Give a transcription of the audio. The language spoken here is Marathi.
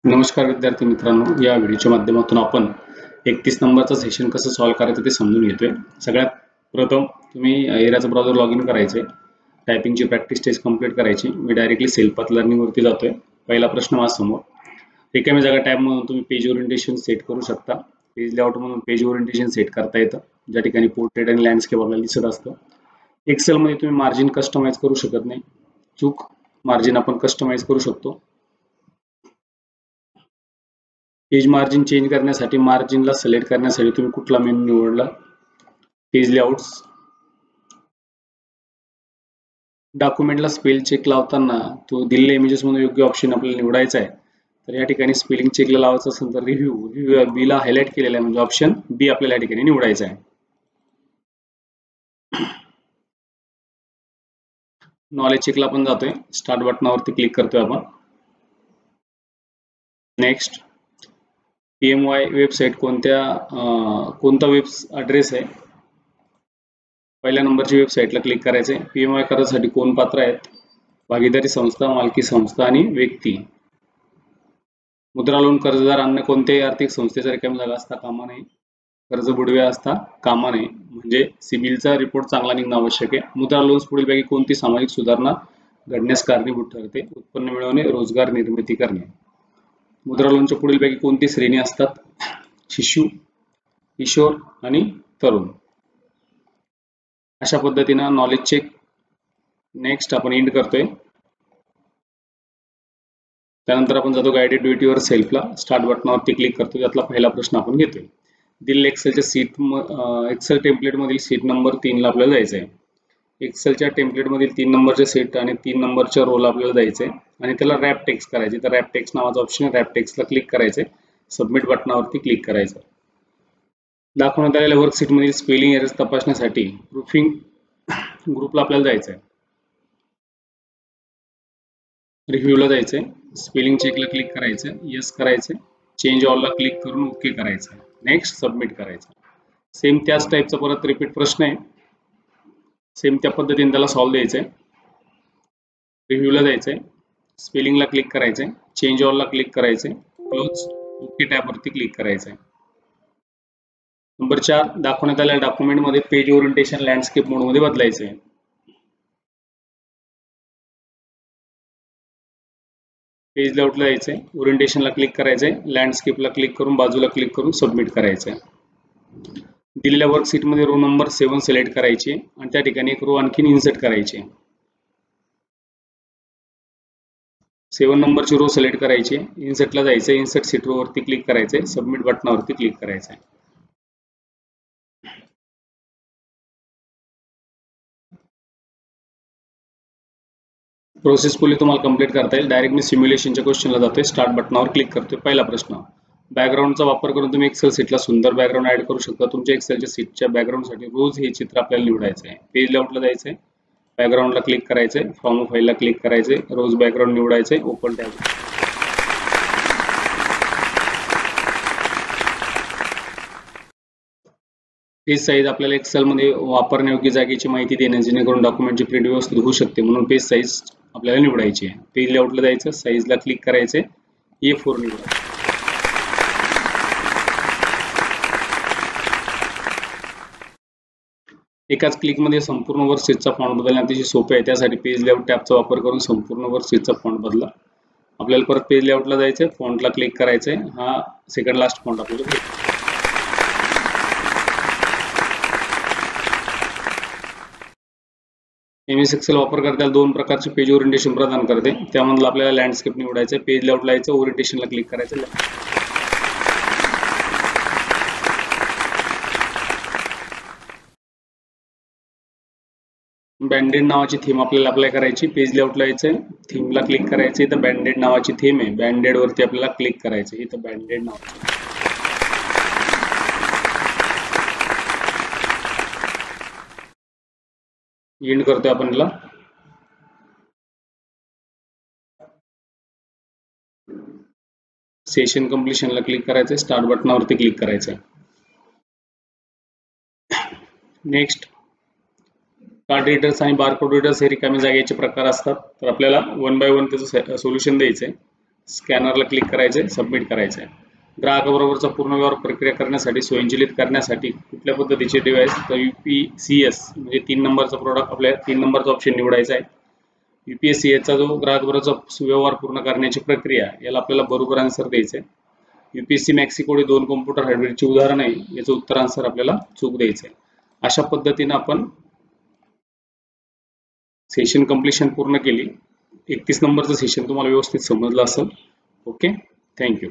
नमस्कार विद्यार्थी मित्रांनो, या व्हिडिओच्या माध्यमातून आपण 31 नंबरचा सेशन कसं सॉल्व्ह करायचं ते समजून घेतोय। सगळ्यात प्रथम तुम्ही एराचा ब्राउझर लॉग इन करायचे, टायपिंगची प्रॅक्टिस टेस्ट कंप्लीट करायची। मी डायरेक्टली सेल्फपाथ लर्निंग वरती जातोय। पहिला प्रश्न माझ्या समोर, रिकाम्या जागा टॅब मधून तुम्ही पेज ओरिएंटेशन सेट करू शकता। पेज लेआउट मधून पेज ओरिएंटेशन सेट करता येतं, ज्या ठिकाणी पोर्ट्रेट आणि लँडस्केप आपल्याला दिसत असतं। एक्सेल मध्ये तुम्ही मार्जिन कस्टमाइज करू शकत नाही, चूक, मार्जिन आपण कस्टमाइज करू शकतो। पेज मार्जिन चेंज करण्यासाठी मार्जिनला सिलेक्ट करण्यासाठी तुम्ही कुठला मेनू निवडला, पेज लेआउट्स। डॉक्युमेंटला स्पेल चेक लावताना तो दिलेल्या इमेजेस मध्ये योग्य ऑप्शन आपल्याला निवडायचा आहे। तर या ठिकाणी स्पेलिंग चेकला लावायचं असेल तर रिव्ह्यू बी ला हायलाइट केलेला आहे, म्हणजे ऑप्शन बी आपल्याला या ठिकाणी निवडायचा आहे। नॉलेज चेकला आपण जातोय, स्टार्ट बटनावरती क्लिक करतोय आपण। नेक्स्ट, PMY वेबसाईट कोणता वेब ॲड्रेस आहे, पहिल्या नंबरची वेबसाईटला क्लिक करायचे। PMY करायसाठी कोण पात्र आहेत, भागीदारी संस्था, मालकी संस्था आणि व्यक्ती। मुद्रा लोन कर्जदार अन्य कोणत्याही आर्थिक संस्थेचा रिकामी जागा असता कामा नये, कर्ज बुडवे असता कामा नये, म्हणजे सिबिलचा रिपोर्ट चांगला निघणं आवश्यक आहे। मुद्रा लोन्स पुढीलपैकी कोणती सामाजिक सुधारणा घडण्यास कारणीभूत ठरते, उत्पन्न मिळवणे, रोजगार निर्मिती करणे। मुद्रा लोनच्या पुढीलपैकी कोणती श्रेणी असतात, शिशु, किशोर आणि तरुण। अशा पद्धतीने नॉलेज चेक नेक्स्ट आपण एंड करतोय। त्यानंतर आपण जातो गाइडेड डू इट युअर सेल्फला, स्टार्ट बटनावरती क्लिक करतो। त्यातला पहिला प्रश्न आपण घेतोय। दिलेल्या एक्सेल टेम्पलेट मधील सीट नंबर 3 ला आपल्याला जायचं आहे। एक्सेलच्या टेम्पलेट मधील 3 नंबरचे सीट आणि 3 नंबरच्या रोला आपल्याला जायचं आहे आणि त्याला रॅप टेक्स्ट करायचे। तर रॅप टेक्स्ट नावाचा ऑप्शन आहे, रॅप टेक्स्टला क्लिक करायचे, सबमिट बटनावरती क्लिक करायचं। दाखवण्यात आलेल्या वर्कशीट मधील स्पेलिंग एरर्स तपासण्यासाठी प्रूफिंग ग्रुपला आपल्याला जायचं आहे, रिव्ह्यूला जायचंय, स्पेलिंग चेकला क्लिक करायचं, यस करायचं, चेंज ऑलला क्लिक करून ओके करायचं, नेक्स्ट सबमिट करायचं। सेम त्याच टाईपचा परत रिपीट प्रश्न आहे, सेम त्या पद्धतीने त्याला सॉल्व्ह द्यायचंय। रिव्ह्यूला जायचंय, स्पेलिंगला क्लिक करायचंय, चेंज ऑलला क्लिक करायचंय, क्लोज, ओके टॅबवरती क्लिक करायचंय। नंबर 4, दाखवण्यात आलेल्या डॉक्युमेंट मध्ये पेज ओरिएंटेशन लँडस्केप मोड मध्ये बदलायचंय। पेज लेआउटला जायचंय, ओरिएंटेशनला क्लिक करायचंय, लँडस्केपला क्लिक करून बाजूला क्लिक करून सबमिट करायचंय। दिलेल्या वर्कशीट मध्ये रो नंबर 7 सिलेक्ट करायची आणि त्या ठिकाणी एक रो आणखीन इन्सर्ट करायची। 7 नंबरची रो सिलेक्ट करायची, इन्सर्टला जायचं, इन्सर्ट सीट रो वरती क्लिक करायचंय, सबमिट बटनावरती क्लिक करायचंय। प्रोसेस पुढे तुम्हाला कंप्लीट करता येईल। डायरेक्ट मी सिम्युलेशनच्या क्वेश्चनला जातोय, स्टार्ट बटनावर क्लिक करतोय। पहिला प्रश्न, बॅकग्राऊंडचा वापर करून तुम्ही एक्सेल शीटला सुंदर बॅकग्राऊंड ऍड करू शकता। तुमच्या एक्सेलच्या शीटच्या बॅकग्राऊंडसाठी रोज हे चित्र आपल्याला निवडायचं आहे। पेज लेआउटला जायचंय, बॅकग्राऊंडला क्लिक करायचंय, फ्रॉम फाईलला क्लिक करायचंय, रोज बॅकग्राऊंड निवडायचंय, ओपन टॅब। पेज साईज आपल्याला एक्सेल मध्ये वापरण्यायोग्य जागेची माहिती देणे, जेणेकरून डॉक्युमेंटची प्रिंट व्यवस्थित होऊ शकते, म्हणून पेज साईज आपल्याला निवडायची आहे। पेज लेआउटला जायचं, साईजला क्लिक करायचंय, A4 निवडायचं। एकाच क्लिक मध्ये संपूर्ण वर्कशीटचा फॉन्ट बदलणे अतिशय सोपे आहे। त्यासाठी पेज लेआउट टॅबचा वापर करून संपूर्ण वर्कशीटचा फॉन्ट बदला। आपल्याला परत पेज लेआउटला जायचंय, फॉन्टला क्लिक करायचंय, हा सेकंड लास्ट फॉन्ट आपल्याला MS एक्सेल वापरकर्त्याला 2 प्रकारचे पेज ओरिएंटेशन प्रदान करते। त्यामधलं आपल्याला लँडस्केप निवडायचं, पेज लेआउटला जायचं, ओरिएंटेशनला क्लिक करायचं। बँडेड नावाची थीम आपल्याला अप्लाय करायची, पेज लेआउटला यायचंय, थीमला क्लिक करायचं, इथं बँडेड नावाची थीम आहे, बँडेड वरती आपल्याला क्लिक करायचं, इथं बँडेड नावाची। एंड करतोय आपण याला। सेशन कंप्लीशनला क्लिक करायचंय, स्टार्ट बटनावरती क्लिक करायचंय। नेक्स्ट, कार्ड रीडर्स आणि बारकोड रीडर्स हे रिकामी जागेचे प्रकार असतात। तर आपल्याला 1 बाय 1 त्याचं सोल्युशन द्यायचंय। स्कॅनरला क्लिक करायचंय, सबमिट करायचंय. ग्राहकाबरोबरचा पूर्ण व्यवहार प्रक्रिया करण्यासाठी, स्वयंचलित करण्यासाठी कुठल्या पद्धतीचे डिव्हाइस, तर UPCS म्हणजे 3 नंबरचा प्रोडक्ट, आपल्याला 3 नंबरचा ऑप्शन निवडायचा आहे. UPSCS चा जो ग्राहकाबरोबरचा व्यवहार पूर्ण करण्याची प्रक्रिया, याला आपल्याला बरोबर आन्सर द्यायचं आहे. UPSC मॅक्सिकोड हे 2 कॉम्प्युटर हार्डवेअरचे उदाहरण आहे, याचं उत्तर आन्सर आपल्याला चूक द्यायचं आहे. अशा पद्धतीने आपण सेशन कंप्लीशन पूर्ण केली. 31 नंबरचं सेशन तुम्हाला व्यवस्थित समजलं असेल. Okay, thank you.